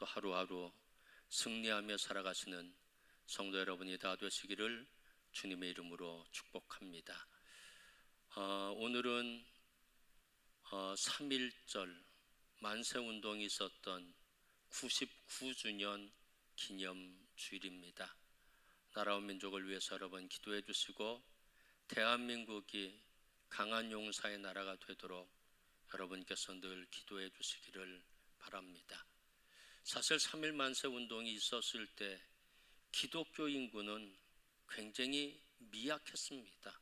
하루하루 승리하며 살아가시는 성도 여러분이 다 되시기를 주님의 이름으로 축복합니다. 오늘은 3.1절 만세운동이 있었던 99주년 기념주일입니다. 나라와 민족을 위해서 여러분 기도해 주시고 대한민국이 강한 용사의 나라가 되도록 여러분께서 늘 기도해 주시기를 바랍니다. 사실 3.1 만세운동이 있었을 때 기독교 인구는 굉장히 미약했습니다.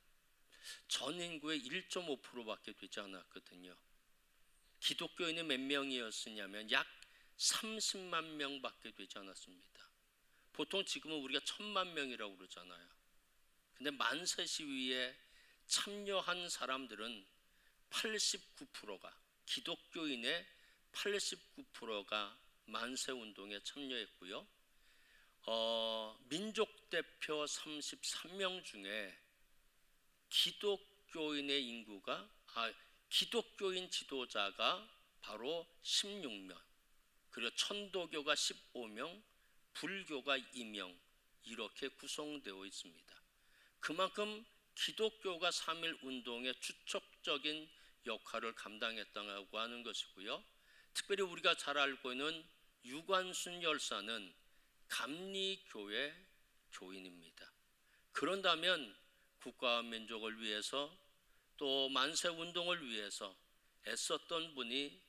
전 인구의 1.5%밖에 되지 않았거든요. 기독교인이 몇 명이었으냐면 약 30만 명밖에 되지 않았습니다. 보통 지금은 우리가 1000만 명이라고 그러잖아요. 근데 만세 시위에 참여한 사람들은 89%가, 기독교인의 89%가 만세운동에 참여했고요. 민족대표 33명 중에 기독교인 지도자가 바로 16명, 그리고 천도교가 15명, 불교가 2명, 이렇게 구성되어 있습니다. 그만큼 기독교가 3.1 운동의 주축적인 역할을 감당했다고 하는 것이고요. 특별히 우리가 잘 알고 있는 유관순 열사는 감리교회 교인입니다. 그런다면 국가와 민족을 위해서 또 만세운동을 위해서 애썼던 분이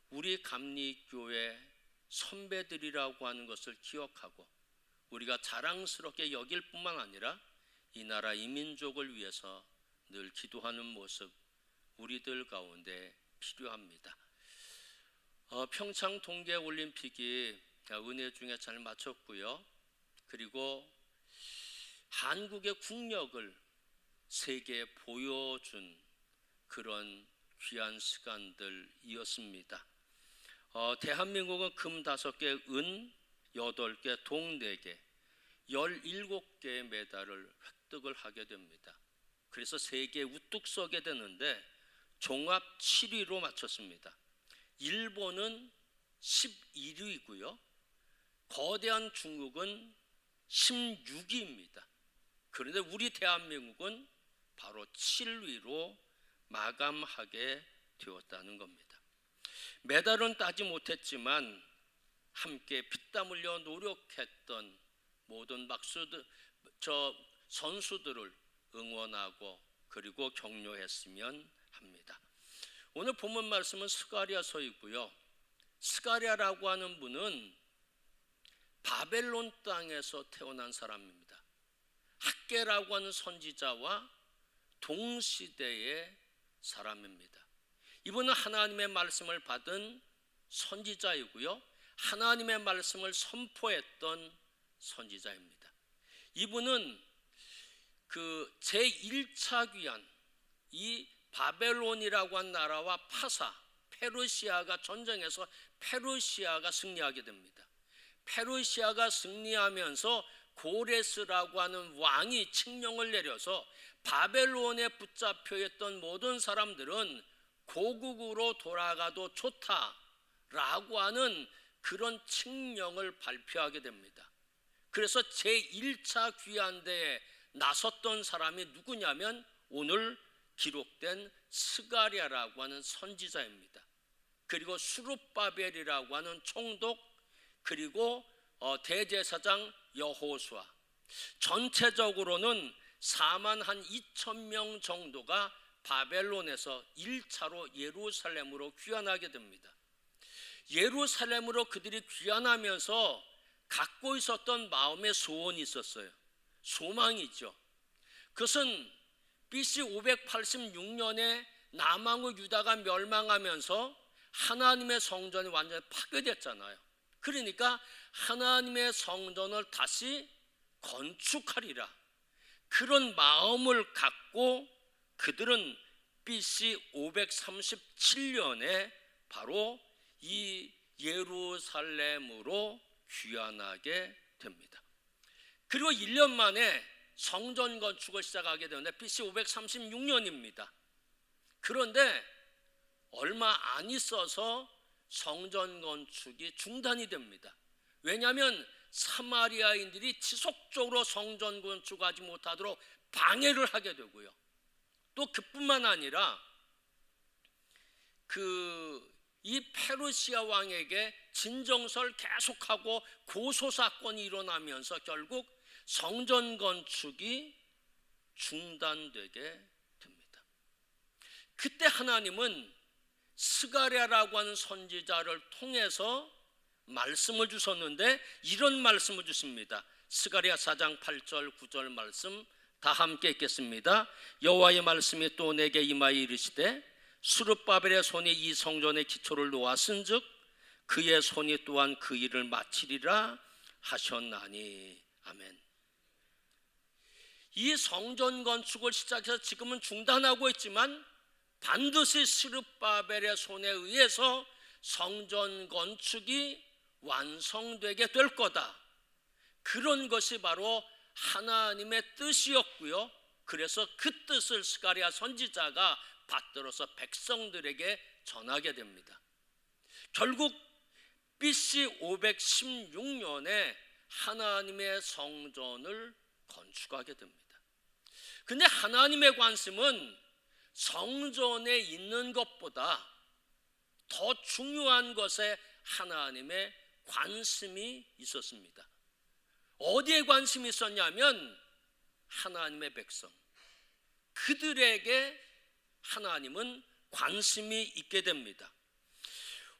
우리 감리교회 선배들이라고 하는 것을 기억하고 우리가 자랑스럽게 여길 뿐만 아니라 이 나라 이 민족을 위해서 늘 기도하는 모습 우리들 가운데 필요합니다. 평창 동계올림픽이 은혜 중에 잘 마쳤고요. 그리고 한국의 국력을 세계에 보여준 그런 귀한 시간들이었습니다. 대한민국은 금 5개, 은 8개, 동 4개, 17개의 메달을 획득을 하게 됩니다. 그래서 세계에 우뚝 서게 되는데 종합 7위로 마쳤습니다. 일본은 11위고요. 거대한 중국은 16위입니다. 그런데 우리 대한민국은 바로 7위로 마감하게 되었다는 겁니다. 메달은 따지 못했지만 함께 피땀 흘려 노력했던 모든 선수들을 응원하고 그리고 격려했으면 합니다. 오늘 본문 말씀은 스가랴서이고요. 스가랴라고 하는 분은 바벨론 땅에서 태어난 사람입니다. 학개라고 하는 선지자와 동시대의 사람입니다. 이분은 하나님의 말씀을 받은 선지자이고요. 하나님의 말씀을 선포했던 선지자입니다. 이분은 그 제1차 귀환, 이 바벨론이라고 한 나라와 페르시아가 전쟁에서 페르시아가 승리하게 됩니다. 페르시아가 승리하면서 고레스라고 하는 왕이 칙령을 내려서 바벨론에 붙잡혀 있던 모든 사람들은 고국으로 돌아가도 좋다라고 하는 그런 칙령을 발표하게 됩니다. 그래서 제1차 귀환대에 나섰던 사람이 누구냐면 오늘 기록된 스가랴라고 하는 선지자입니다. 그리고 수룹바벨이라고 하는 총독, 그리고 대제사장 여호수아, 전체적으로는 4만 한 2천 명 정도가 바벨론에서 1차로 예루살렘으로 귀환하게 됩니다. 예루살렘으로 그들이 귀환하면서 갖고 있었던 마음의 소원이 있었어요. 소망이죠. 그것은 BC 586년에 남왕국 유다가 멸망하면서 하나님의 성전이 완전히 파괴됐잖아요. 그러니까 하나님의 성전을 다시 건축하리라, 그런 마음을 갖고 그들은 BC 537년에 바로 이 예루살렘으로 귀환하게 됩니다. 그리고 1년 만에 성전 건축을 시작하게 되는데 BC 536년입니다. 그런데 얼마 안 있어서 성전 건축이 중단이 됩니다. 왜냐하면 사마리아인들이 지속적으로 성전 건축하지 못하도록 방해를 하게 되고요. 또 그뿐만 아니라 이 페르시아 왕에게 진정서를 계속하고 고소 사건이 일어나면서 결국 성전 건축이 중단되게 됩니다. 그때 하나님은 스가랴라고 하는 선지자를 통해서 말씀을 주셨는데 이런 말씀을 주십니다. 스가랴 4장 8절 9절 말씀 다 함께 읽겠습니다. 여호와의 말씀이 또 내게 임하여 이르시되 스룹바벨의 손이 이 성전의 기초를 놓았은즉 그의 손이 또한 그 일을 마치리라 하셨나니. 아멘. 이 성전 건축을 시작해서 지금은 중단하고 있지만 반드시 스룹바벨의 손에 의해서 성전 건축이 완성되게 될 거다. 그런 것이 바로 하나님의 뜻이었고요. 그래서 그 뜻을 스가랴 선지자가 받들어서 백성들에게 전하게 됩니다. 결국 BC 516년에 하나님의 성전을 건축하게 됩니다. 근데 하나님의 관심은 성전에 있는 것보다 더 중요한 것에 하나님의 관심이 있었습니다. 어디에 관심이 있었냐면 하나님의 백성, 그들에게 하나님은 관심이 있게 됩니다.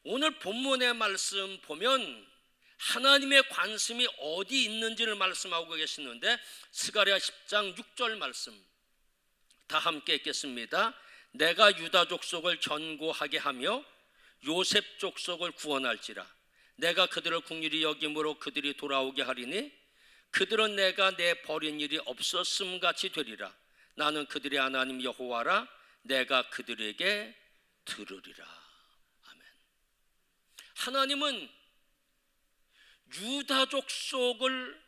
오늘 본문의 말씀 보면 하나님의 관심이 어디 있는지를 말씀하고 계시는데 스가랴 10장 6절 말씀 다 함께 읽겠습니다. 내가 유다 족속을 견고하게 하며 요셉 족속을 구원할지라. 내가 그들을 긍휼히 여김으로 그들이 돌아오게 하리니 그들은 내가 내 버린 일이 없었음 같이 되리라. 나는 그들의 하나님 여호와라. 내가 그들에게 들으리라. 아멘. 하나님은 유다 족속을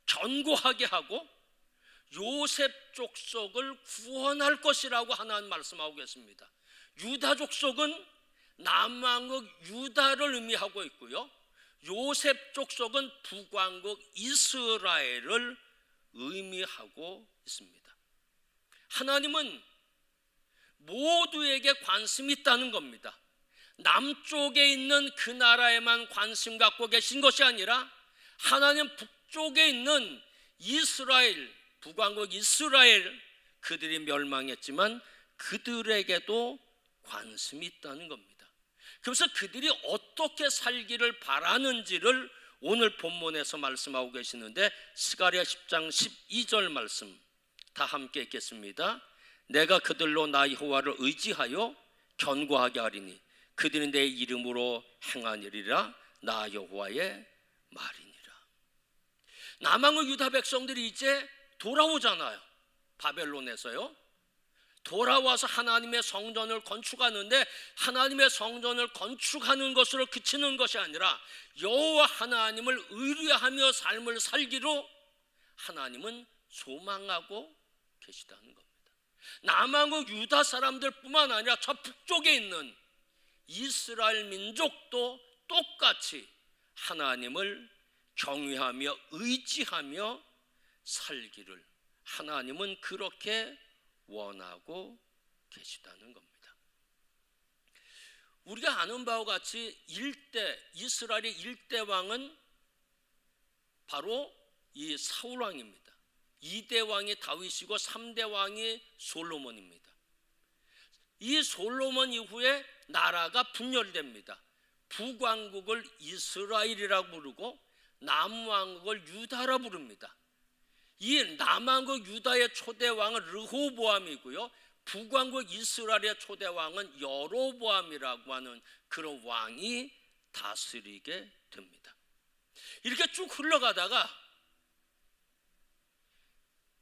견고하게 하고 요셉 족속을 구원할 것이라고 하나님 말씀하고 계십니다. 유다 족속은 남왕국 유다를 의미하고 있고요, 요셉 족속은 북왕국 이스라엘을 의미하고 있습니다. 하나님은 모두에게 관심이 있다는 겁니다. 남쪽에 있는 그 나라에만 관심 갖고 계신 것이 아니라 하나님 북쪽에 있는 이스라엘, 북왕국 이스라엘, 그들이 멸망했지만 그들에게도 관심이 있다는 겁니다. 그래서 그들이 어떻게 살기를 바라는지를 오늘 본문에서 말씀하고 계시는데 스가랴 10장 12절 말씀 다 함께 읽겠습니다. 내가 그들로 나 여호와를 의지하여 견고하게 하리니 그들이 내 이름으로 행하니리라. 나 여호와의 말이니라. 남왕국 유다 백성들이 이제 돌아오잖아요. 바벨론에서요. 돌아와서 하나님의 성전을 건축하는데 하나님의 성전을 건축하는 것으로 그치는 것이 아니라 여호와 하나님을 의뢰하며 삶을 살기로 하나님은 소망하고 계시다는 겁니다. 남왕국 유다 사람들뿐만 아니라 저 북쪽에 있는 이스라엘 민족도 똑같이 하나님을 경외하며 의지하며 살기를 하나님은 그렇게 원하고 계시다는 겁니다. 우리가 아는 바와 같이 이스라엘의 일대 왕은 바로 이 사울 왕입니다. 2대 왕이 다윗이고 3대 왕이 솔로몬입니다. 이 솔로몬 이후에 나라가 분열됩니다. 북왕국을 이스라엘이라고 부르고 남왕국을 유다라 부릅니다. 이 남왕국 유다의 초대왕은 르호보암이고요, 북왕국 이스라엘의 초대왕은 여로보암이라고 하는 그런 왕이 다스리게 됩니다. 이렇게 쭉 흘러가다가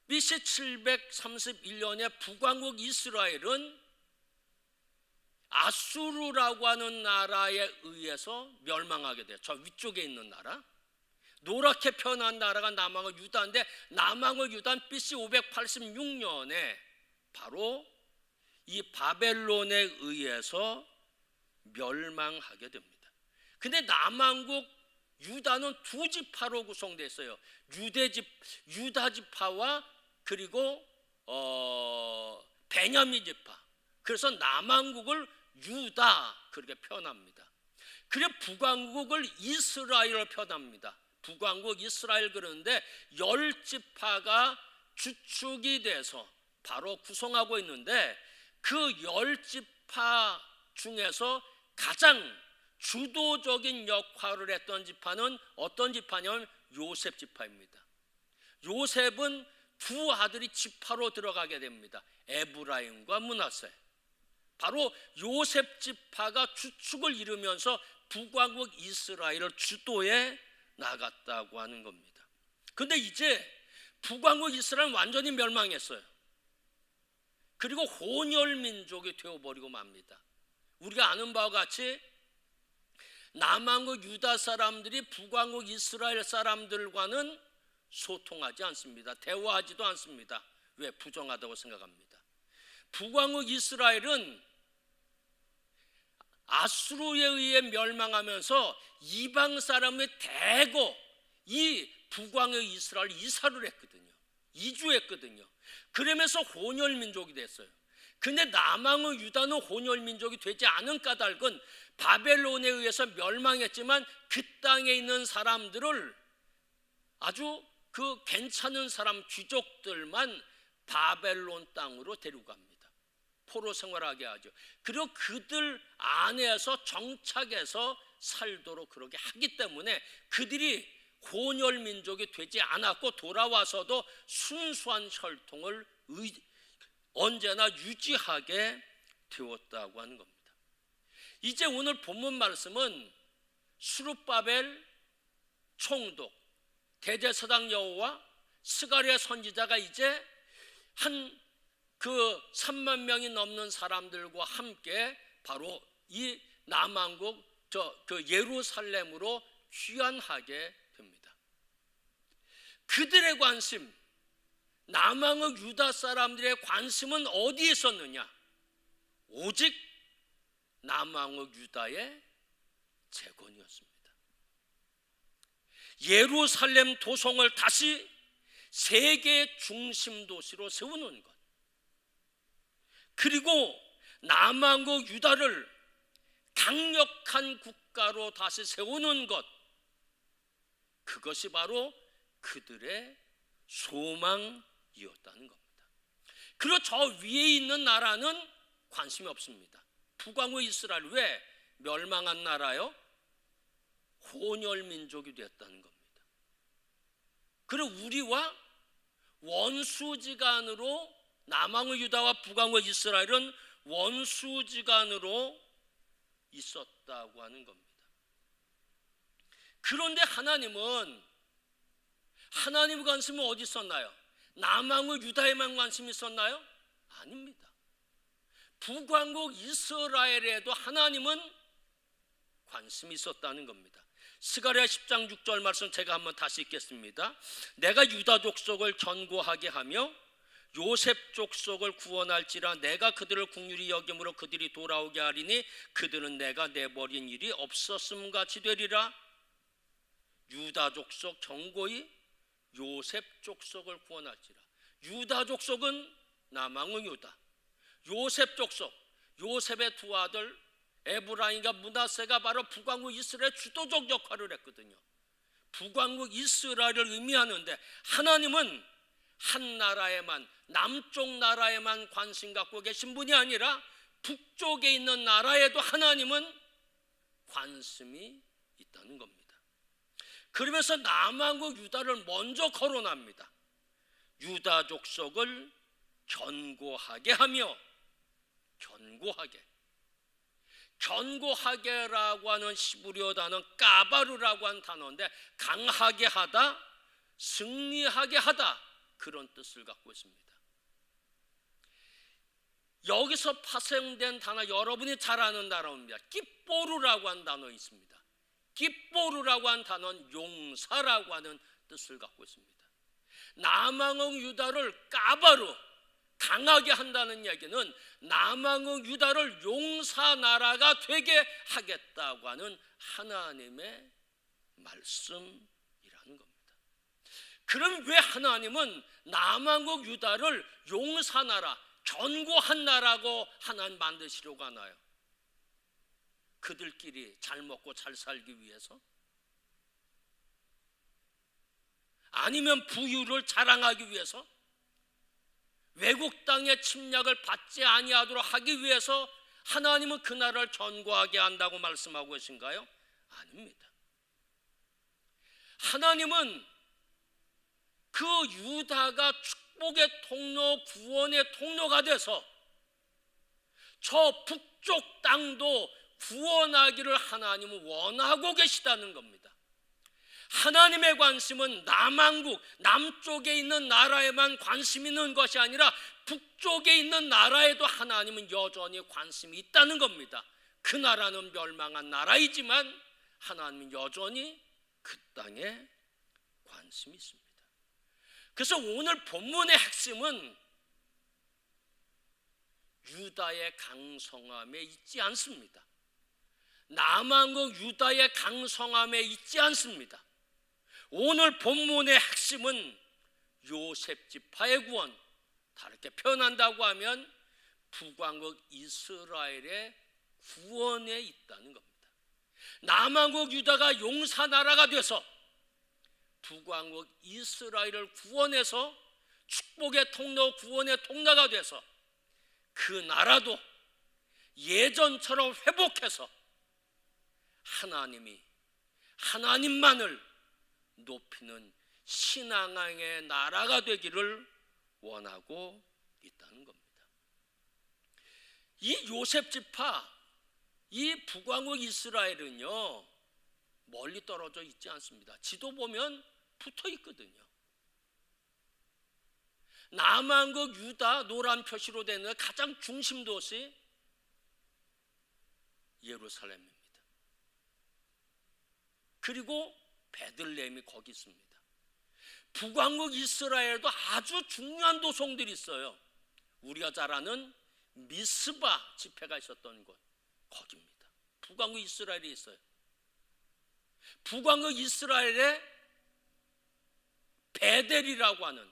BC 731년에 북왕국 이스라엘은 아수르라고 하는 나라에 의해서 멸망하게 돼요. 저 위쪽에 있는 나라, 노랗게 변한 나라가 남왕국 유다인데 남왕국 유다는 BC 586년에 바로 이 바벨론에 의해서 멸망하게 됩니다. 근데 남왕국 유다는 두 지파로 구성되어 있어요. 유다 지파와 그리고 베냐민 지파. 그래서 남왕국을 유다 그렇게 표현합니다. 그리고 북왕국을 이스라엘로 표현합니다. 북왕국 이스라엘 그러는데 10지파가 주축이 돼서 바로 구성하고 있는데 그 10지파 중에서 가장 주도적인 역할을 했던 지파는 어떤 지파냐면 요셉 지파입니다. 요셉은 두 아들이 지파로 들어가게 됩니다. 에브라임과 므낫세. 바로 요셉 지파가 주축을 이루면서 북왕국 이스라엘을 주도해 나갔다고 하는 겁니다. 그런데 이제 북왕국 이스라엘은 완전히 멸망했어요. 그리고 혼혈민족이 되어버리고 맙니다. 우리가 아는 바와 같이 남왕국 유다 사람들이 북왕국 이스라엘 사람들과는 소통하지 않습니다. 대화하지도 않습니다. 왜? 부정하다고 생각합니다. 북왕국 이스라엘은 아수르에 의해 멸망하면서 이방 사람의 대거 이 북왕국 이스라엘 이사를 했거든요. 이주했거든요. 그러면서 혼혈민족이 됐어요. 근데 남왕국 유다는 혼혈민족이 되지 않은 까닭은 바벨론에 의해서 멸망했지만 그 땅에 있는 사람들을 아주 그 괜찮은 사람 귀족들만 바벨론 땅으로 데리고 갑니다. 포로 생활하게 하죠. 그리고 그들 안에서 정착해서 살도록 그렇게 하기 때문에 그들이 혼혈민족이 되지 않았고 돌아와서도 순수한 혈통을 언제나 유지하게 되었다고 하는 겁니다. 이제 오늘 본문 말씀은 스룹바벨 총독, 대제사장 여호와, 스가랴 선지자가 이제 한 그 3만 명이 넘는 사람들과 함께 바로 이 남왕국 그 예루살렘으로 귀환하게 됩니다. 그들의 관심, 남왕국 유다 사람들의 관심은 어디에 있었느냐? 오직 남왕국 유다의 재건이었습니다. 예루살렘 도성을 다시 세계의 중심 도시로 세우는 것, 그리고 남왕국 유다를 강력한 국가로 다시 세우는 것, 그것이 바로 그들의 소망이었다는 겁니다. 그리고 저 위에 있는 나라는 관심이 없습니다. 북왕국 이스라엘, 왜? 멸망한 나라요? 혼혈민족이 되었다는 겁니다. 그리고 우리와 원수지간으로 남왕국 유다와 북왕국 이스라엘은 원수지간으로 있었다고 하는 겁니다. 그런데 하나님의 관심은 어디 있었나요? 남왕국 유다에만 관심이 있었나요? 아닙니다. 북왕국 이스라엘에도 하나님은 관심이 있었다는 겁니다. 스가랴 10장 6절 말씀 제가 한번 다시 읽겠습니다. 내가 유다 족속을 견고하게 하며 요셉 족속을 구원할지라. 내가 그들을 긍휼히 여김으로 그들이 돌아오게 하리니 그들은 내가 내버린 일이 없었음 같이 되리라. 유다 족속 견고히 요셉 족속을 구원할지라. 유다 족속은 남왕국 유다, 요셉 족속, 요셉의 두 아들 에브라임과 므낫세가 바로 북왕국 이스라엘 주도적 역할을 했거든요. 북왕국 이스라엘을 의미하는데 하나님은 한 나라에만, 남쪽 나라에만 관심 갖고 계신 분이 아니라 북쪽에 있는 나라에도 하나님은 관심이 있다는 겁니다. 그러면서 남왕국 유다를 먼저 거론합니다. 유다 족속을 견고하게 하며, 견고하게라고 하는 히브리어 단어는 까바르라고 하는 단어인데 강하게 하다, 승리하게 하다, 그런 뜻을 갖고 있습니다. 여기서 파생된 단어 여러분이 잘 아는 단어입니다. 깃보르라고 하는 단어 있습니다. 깃보르라고 하는 단어는 용사라고 하는 뜻을 갖고 있습니다. 남왕국 유다를 까바르, 강하게 한다는 얘기는 남왕국 유다를 용사 나라가 되게 하겠다고 하는 하나님의 말씀이라는 겁니다. 그럼 왜 하나님은 남한국 유다를 용사나라, 견고한 나라고 하나님 만드시려고 하나요? 그들끼리 잘 먹고 잘 살기 위해서? 아니면 부유를 자랑하기 위해서? 외국 땅의 침략을 받지 아니하도록 하기 위해서 하나님은 그 나라를 견고하게 한다고 말씀하고 계신가요? 아닙니다. 하나님은 그 유다가 축복의 통로, 구원의 통로가 돼서 저 북쪽 땅도 구원하기를 하나님은 원하고 계시다는 겁니다. 하나님의 관심은 남한국, 남쪽에 있는 나라에만 관심이 있는 것이 아니라 북쪽에 있는 나라에도 하나님은 여전히 관심이 있다는 겁니다. 그 나라는 멸망한 나라이지만 하나님은 여전히 그 땅에 관심이 있습니다. 그래서 오늘 본문의 핵심은 유다의 강성함에 있지 않습니다. 남한국 유다의 강성함에 있지 않습니다. 오늘 본문의 핵심은 요셉 지파의 구원, 다르게 표현한다고 하면 북왕국 이스라엘의 구원에 있다는 겁니다. 남한국 유다가 용사나라가 돼서 북왕국 이스라엘을 구원해서 축복의 통로, 구원의 통로가 돼서 그 나라도 예전처럼 회복해서 하나님만을 높이는 신앙의 나라가 되기를 원하고 있다는 겁니다. 이 요셉 지파, 이 북왕국 이스라엘은요 멀리 떨어져 있지 않습니다. 지도 보면 붙어 있거든요. 남한국 유다 노란 표시로 되는 가장 중심 도시 예루살렘입니다. 그리고 베들레헴이 거기 있습니다. 북왕국 이스라엘도 아주 중요한 도성들이 있어요. 우리가 잘 아는 미스바 집회가 있었던 곳, 거기입니다. 북왕국 이스라엘이 있어요. 북왕국 이스라엘에 베델이라고 하는,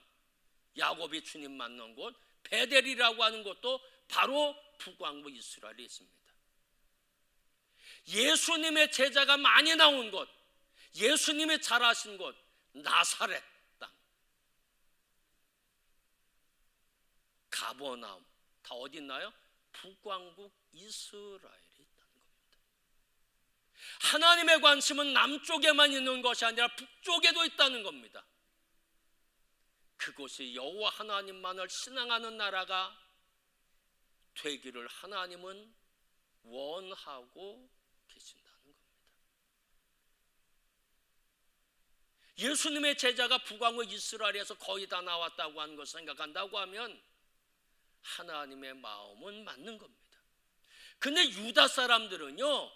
야곱이 주님 만난 곳 베델이라고 하는 곳도 바로 북왕국 이스라엘에 있습니다. 예수님의 제자가 많이 나온 곳, 예수님이 자라신 곳 나사렛 땅, 가버나움 다 어디 있나요? 북왕국 이스라엘에 있다는 겁니다. 하나님의 관심은 남쪽에만 있는 것이 아니라 북쪽에도 있다는 겁니다. 그곳이 여호와 하나님만을 신앙하는 나라가 되기를 하나님은 원하고 계신다는 겁니다. 예수님의 제자가 북왕국 이스라엘에서 거의 다 나왔다고 하는 것을 생각한다고 하면 하나님의 마음은 맞는 겁니다. 근데 유다 사람들은요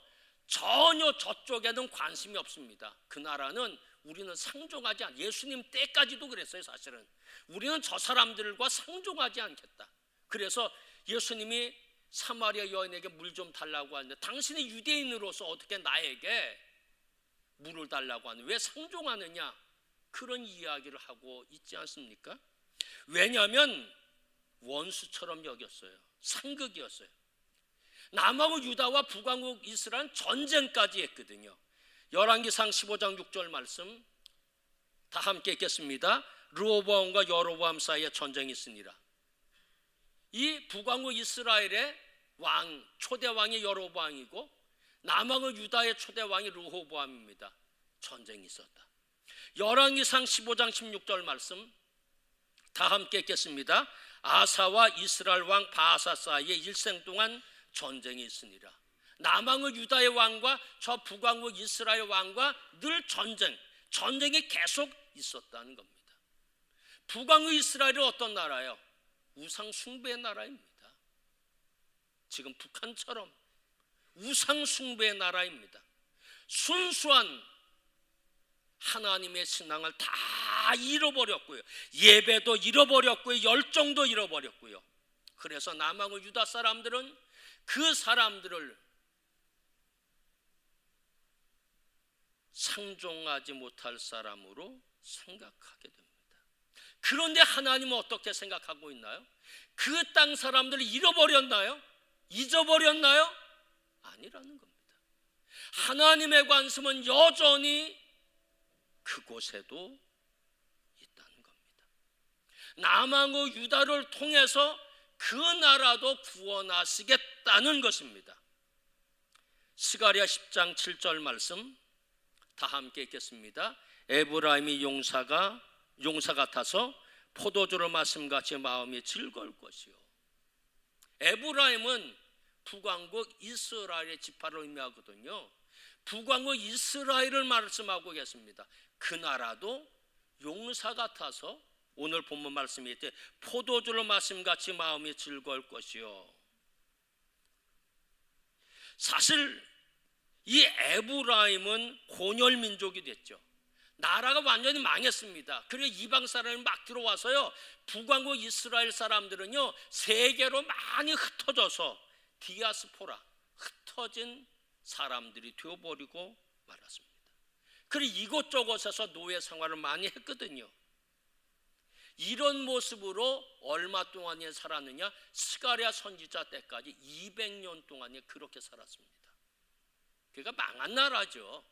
전혀 저쪽에는 관심이 없습니다. 그 나라는 우리는 상종하지 않, 예수님 때까지도 그랬어요. 사실은 우리는 저 사람들과 상종하지 않겠다. 그래서 예수님이 사마리아 여인에게 물 좀 달라고 하는데 당신이 유대인으로서 어떻게 나에게 물을 달라고 하는, 왜 상종하느냐, 그런 이야기를 하고 있지 않습니까? 왜냐하면 원수처럼 여겼어요. 상극이었어요. 남왕국 유다와 북왕국 이스라엘은 전쟁까지 했거든요. 열왕기상 15장 6절 말씀 다 함께 읽겠습니다. 르호보암과 여로보암 사이에 전쟁이 있으니라. 이 북왕국 이스라엘의 왕, 초대 왕이 여로보암이고 남왕국 유다의 초대 왕이 르호보암입니다. 전쟁이 있었다. 열왕기상 15장 16절 말씀 다 함께 읽겠습니다. 아사와 이스라엘 왕 바아사 사이에 일생 동안 전쟁이 있으니라. 남왕국 유다의 왕과 저 북왕국 이스라엘 왕과 늘 전쟁이 계속 있었다는 겁니다. 북왕국 이스라엘이 어떤 나라예요? 우상 숭배의 나라입니다. 지금 북한처럼 우상 숭배의 나라입니다. 순수한 하나님의 신앙을 다 잃어버렸고요. 예배도 잃어버렸고요. 열정도 잃어버렸고요. 그래서 남왕국 유다 사람들은 그 사람들을 상종하지 못할 사람으로 생각하게 됩니다. 그런데 하나님은 어떻게 생각하고 있나요? 그 땅 사람들을 잃어버렸나요? 잊어버렸나요? 아니라는 겁니다. 하나님의 관심은 여전히 그곳에도 있다는 겁니다. 남왕국 유다를 통해서 그 나라도 구원하시겠다는 것입니다. 스가랴 10장 7절 말씀 다 함께 읽겠습니다. 에브라임이 용사 같아서 포도주를 마심같이 마음이 즐거울 것이요. 에브라임은 북왕국 이스라엘의 지파를 의미하거든요. 북왕국 이스라엘을 말씀하고 계십니다. 그 나라도 용사 같아서 오늘 본문 말씀이 있대 포도주를 마심같이 마음이 즐거울 것이요. 사실 이 에브라임은 혼혈 민족이 됐죠. 나라가 완전히 망했습니다. 그리고 이방 사람이 막 들어와서요, 북왕국 이스라엘 사람들은요 세계로 많이 흩어져서 디아스포라, 흩어진 사람들이 되어버리고 말았습니다. 그리고 이곳저곳에서 노예 생활을 많이 했거든요. 이런 모습으로 얼마 동안에 살았느냐? 스가랴 선지자 때까지 200년 동안에 그렇게 살았습니다. 그러니까 망한 나라죠.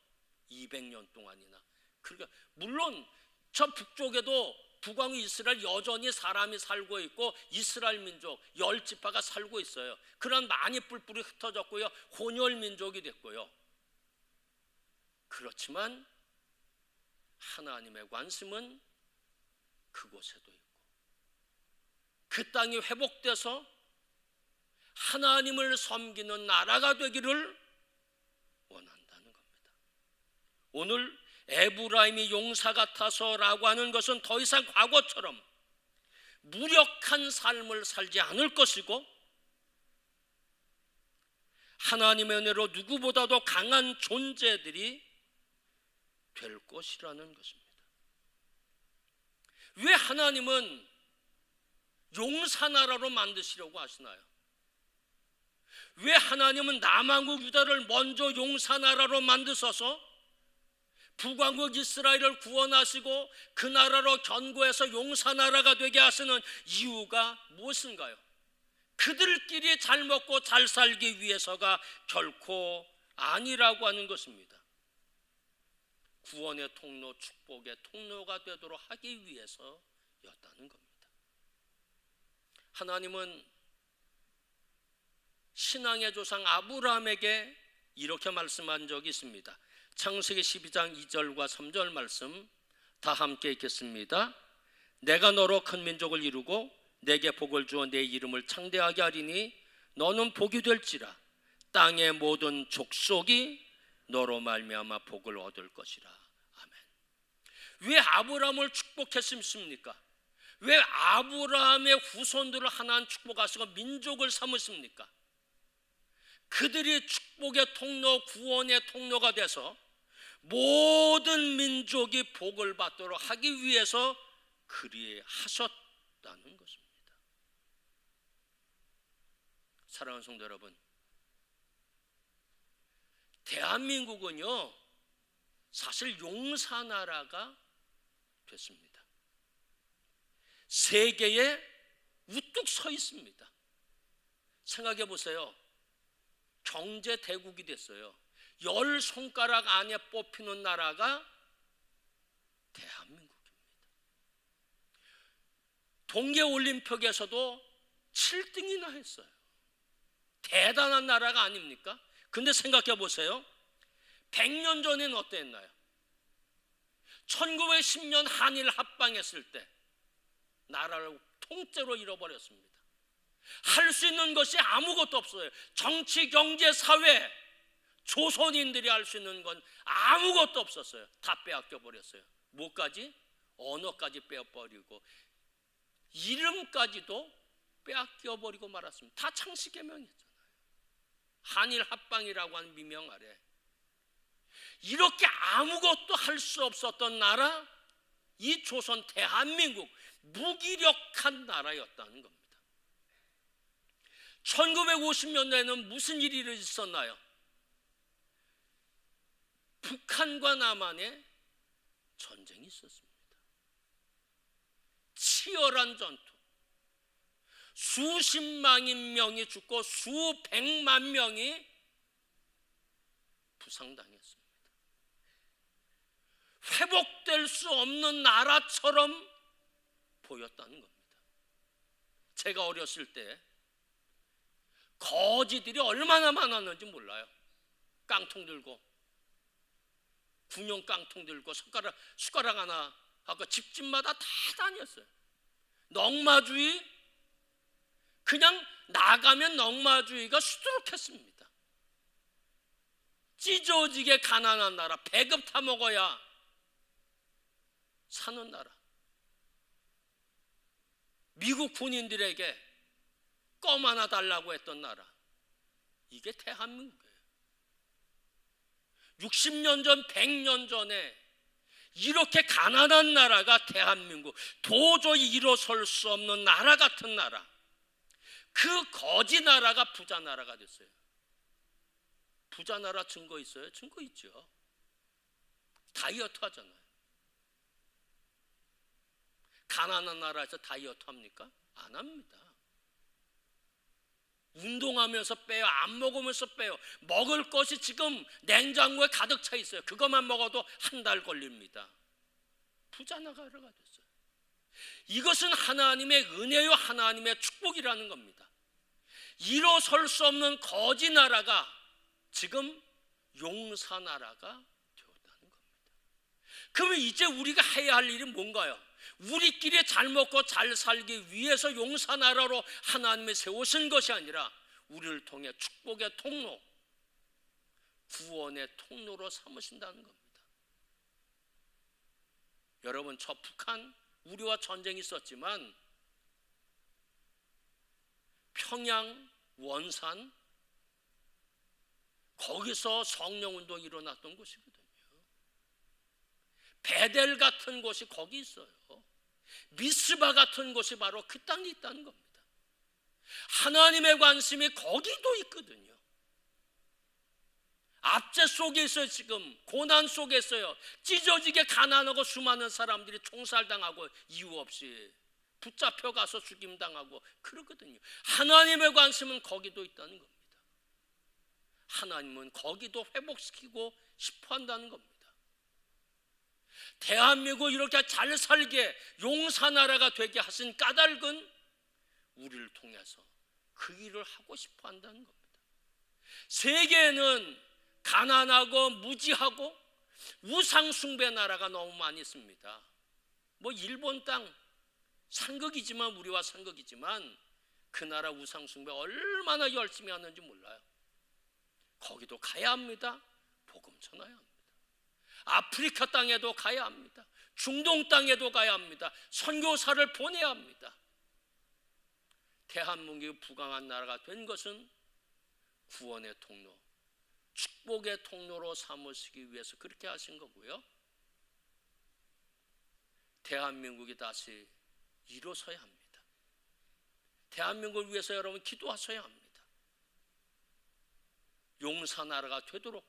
200년 동안이나. 그러니까 물론 저 북쪽에도 북왕국 이스라엘 여전히 사람이 살고 있고 이스라엘 민족 10지파가 살고 있어요. 그런 많이 뿔뿔이 흩어졌고요, 혼혈 민족이 됐고요. 그렇지만 하나님의 관심은 그곳에도 있고 그 땅이 회복돼서 하나님을 섬기는 나라가 되기를 원한다는 겁니다. 오늘 에브라임이 용사 같아서라고 하는 것은 더 이상 과거처럼 무력한 삶을 살지 않을 것이고 하나님의 은혜로 누구보다도 강한 존재들이 될 것이라는 것입니다. 왜 하나님은 용사나라로 만드시려고 하시나요? 왜 하나님은 남왕국 유다를 먼저 용사나라로 만드셔서 북왕국 이스라엘을 구원하시고 그 나라로 견고해서 용사나라가 되게 하시는 이유가 무엇인가요? 그들끼리 잘 먹고 잘 살기 위해서가 결코 아니라고 하는 것입니다. 구원의 통로, 축복의 통로가 되도록 하기 위해서였다는 겁니다. 하나님은 신앙의 조상 아브라함에게 이렇게 말씀한 적이 있습니다. 창세기 12장 2절과 3절 말씀 다 함께 읽겠습니다. 내가 너로 큰 민족을 이루고 내게 복을 주어 내 이름을 창대하게 하리니 너는 복이 될지라 땅의 모든 족속이 너로 말미암아 복을 얻을 것이라. 아멘. 왜 아브라함을 축복했습니까? 왜 아브라함의 후손들을 하나님 축복하시고 민족을 삼으십니까? 그들이 축복의 통로, 구원의 통로가 돼서 모든 민족이 복을 받도록 하기 위해서 그리하셨다는 것입니다. 사랑하는 성도 여러분, 대한민국은요 사실 용사나라가 됐습니다. 세계에 우뚝 서 있습니다. 생각해 보세요. 경제 대국이 됐어요. 10손가락 안에 뽑히는 나라가 대한민국입니다. 동계올림픽에서도 7등이나 했어요. 대단한 나라가 아닙니까? 근데 생각해 보세요. 100년 전에는 어땠나요? 1910년 한일 합방했을 때 나라를 통째로 잃어버렸습니다. 할 수 있는 것이 아무것도 없어요. 정치, 경제, 사회, 조선인들이 할 수 있는 건 아무것도 없었어요. 다 빼앗겨 버렸어요. 뭐까지? 언어까지 빼앗버리고 이름까지도 빼앗겨 버리고 말았습니다. 다 창씨개명이었잖아요. 한일 합방이라고 하는 미명 아래 이렇게 아무것도 할 수 없었던 나라, 이 조선 대한민국 무기력한 나라였다는 겁니다. 1950년대에는 무슨 일이 있었나요? 북한과 남한의 전쟁이 있었습니다. 치열한 전투. 수십만 명이 죽고 수백만 명이 부상당했습니다. 회복될 수 없는 나라처럼 보였다는 겁니다. 제가 어렸을 때 거지들이 얼마나 많았는지 몰라요. 깡통 들고, 군용 깡통 들고 숟가락 하나 하고 집집마다 다 다녔어요. 넝마주의, 그냥 나가면 넝마주의가 수두룩했습니다. 찢어지게 가난한 나라, 배급 타 먹어야 사는 나라. 미국 군인들에게 껌 하나 달라고 했던 나라, 이게 대한민국이에요. 60년 전, 100년 전에 이렇게 가난한 나라가 대한민국, 도저히 일어설 수 없는 나라 같은 나라, 그 거지 나라가 부자 나라가 됐어요. 부자 나라 증거 있어요? 증거 있죠. 다이어트 하잖아요. 가난한 나라에서 다이어트 합니까? 안 합니다. 운동하면서 빼요. 안 먹으면서 빼요. 먹을 것이 지금 냉장고에 가득 차 있어요. 그것만 먹어도 한 달 걸립니다. 부자 나라가 됐어요. 이것은 하나님의 은혜요, 하나님의 축복이라는 겁니다. 일어설 수 없는 거지 나라가 지금 용사 나라가 되었다는 겁니다. 그러면 이제 우리가 해야 할 일이 뭔가요? 우리끼리 잘 먹고 잘 살기 위해서 용사 나라로 하나님이 세우신 것이 아니라 우리를 통해 축복의 통로, 구원의 통로로 삼으신다는 겁니다. 여러분, 저 북한 우리와 전쟁이 있었지만 평양, 원산, 거기서 성령운동이 일어났던 곳이거든요. 베델 같은 곳이 거기 있어요. 미스바 같은 곳이 바로 그 땅에 있다는 겁니다. 하나님의 관심이 거기도 있거든요. 압제 속에 있어요. 지금 고난 속에 있어요. 찢어지게 가난하고 수많은 사람들이 총살당하고 이유 없이 붙잡혀 가서 죽임당하고 그러거든요. 하나님의 관심은 거기도 있다는 겁니다. 하나님은 거기도 회복시키고 싶어 한다는 겁니다. 대한민국 이렇게 잘 살게 용사나라가 되게 하신 까닭은 우리를 통해서 그 일을 하고 싶어 한다는 겁니다. 세계에는 가난하고 무지하고 우상숭배 나라가 너무 많이 있습니다. 뭐 일본 땅 상극이지만, 우리와 상극이지만 그 나라 우상숭배 얼마나 열심히 하는지 몰라요. 거기도 가야 합니다. 복음 전해야 합니다. 아프리카 땅에도 가야 합니다. 중동 땅에도 가야 합니다. 선교사를 보내야 합니다. 대한민국이 부강한 나라가 된 것은 구원의 통로, 축복의 통로로 삼으시기 위해서 그렇게 하신 거고요. 대한민국이 다시 일어서야 합니다. 대한민국을 위해서 여러분 기도하셔야 합니다. 용사나라가 되도록,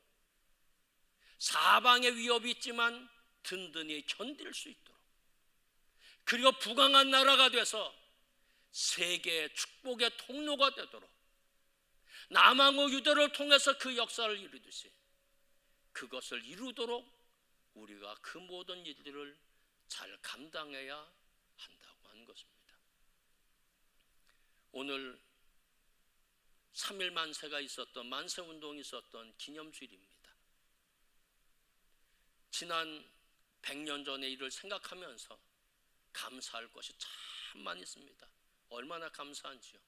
사방에 위협이 있지만 든든히 견딜 수 있도록, 그리고 부강한 나라가 돼서 세계의 축복의 통로가 되도록, 남한과 유대를 통해서 그 역사를 이루듯이 그것을 이루도록 우리가 그 모든 일들을 잘 감당해야 한다고 하는 것입니다. 오늘 3.1 만세가 있었던, 만세운동이 있었던 기념주일입니다. 지난 100년 전의 일을 생각하면서 감사할 것이 참 많이 있습니다. 얼마나 감사한지요.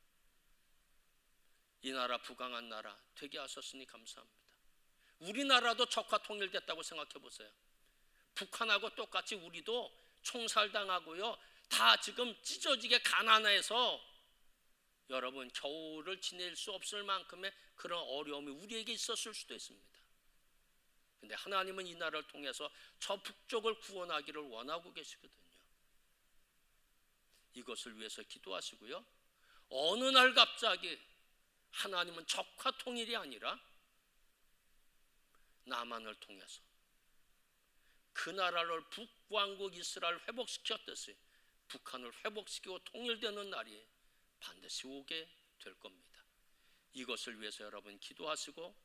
이 나라 부강한 나라 되게 하셨으니 감사합니다. 우리나라도 적화 통일됐다고 생각해 보세요. 북한하고 똑같이 우리도 총살당하고요, 다 지금 찢어지게 가난해서 여러분 겨울을 지낼 수 없을 만큼의 그런 어려움이 우리에게 있었을 수도 있습니다. 근데 하나님은 이 나라를 통해서 저 북쪽을 구원하기를 원하고 계시거든요. 이것을 위해서 기도하시고요, 어느 날 갑자기 하나님은 적화 통일이 아니라 남한을 통해서 그 나라를 북왕국 이스라엘을 회복시켰듯이 북한을 회복시키고 통일되는 날이 반드시 오게 될 겁니다. 이것을 위해서 여러분 기도하시고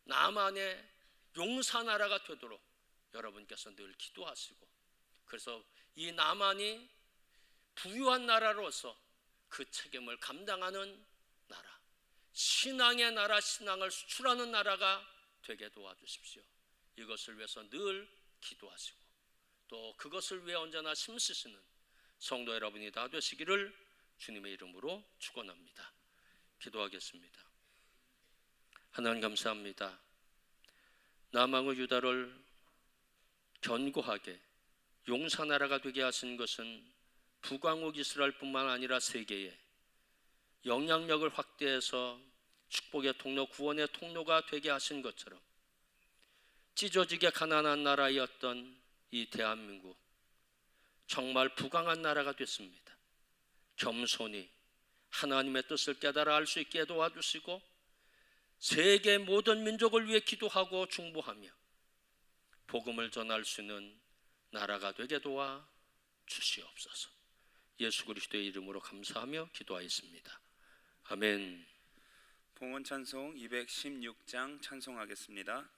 남한의 용사 나라가 되도록 여러분께서 늘 기도하시고, 그래서 이 남한이 부유한 나라로서 그 책임을 감당하는 나라, 신앙의 나라, 신앙을 수출하는 나라가 되게 도와주십시오. 이것을 위해서 늘 기도하시고 또 그것을 위해 언제나 힘쓰시는 성도 여러분이 다 되시기를 주님의 이름으로 축원합니다. 기도하겠습니다. 하나님 감사합니다. 남왕의 유다를 견고하게 용사나라가 되게 하신 것은 북왕국 이스라엘뿐만 아니라 세계에 영향력을 확대해서 축복의 통로, 구원의 통로가 되게 하신 것처럼 찢어지게 가난한 나라였던 이 대한민국 정말 부강한 나라가 됐습니다. 겸손히 하나님의 뜻을 깨달아 알 수 있게 도와주시고 세계 모든 민족을 위해 기도하고 중보하며 복음을 전할 수 있는 나라가 되게 도와 주시옵소서. 예수 그리스도의 이름으로 감사하며 기도하였습니다. 아멘. 봉헌 찬송 216장 찬송하겠습니다.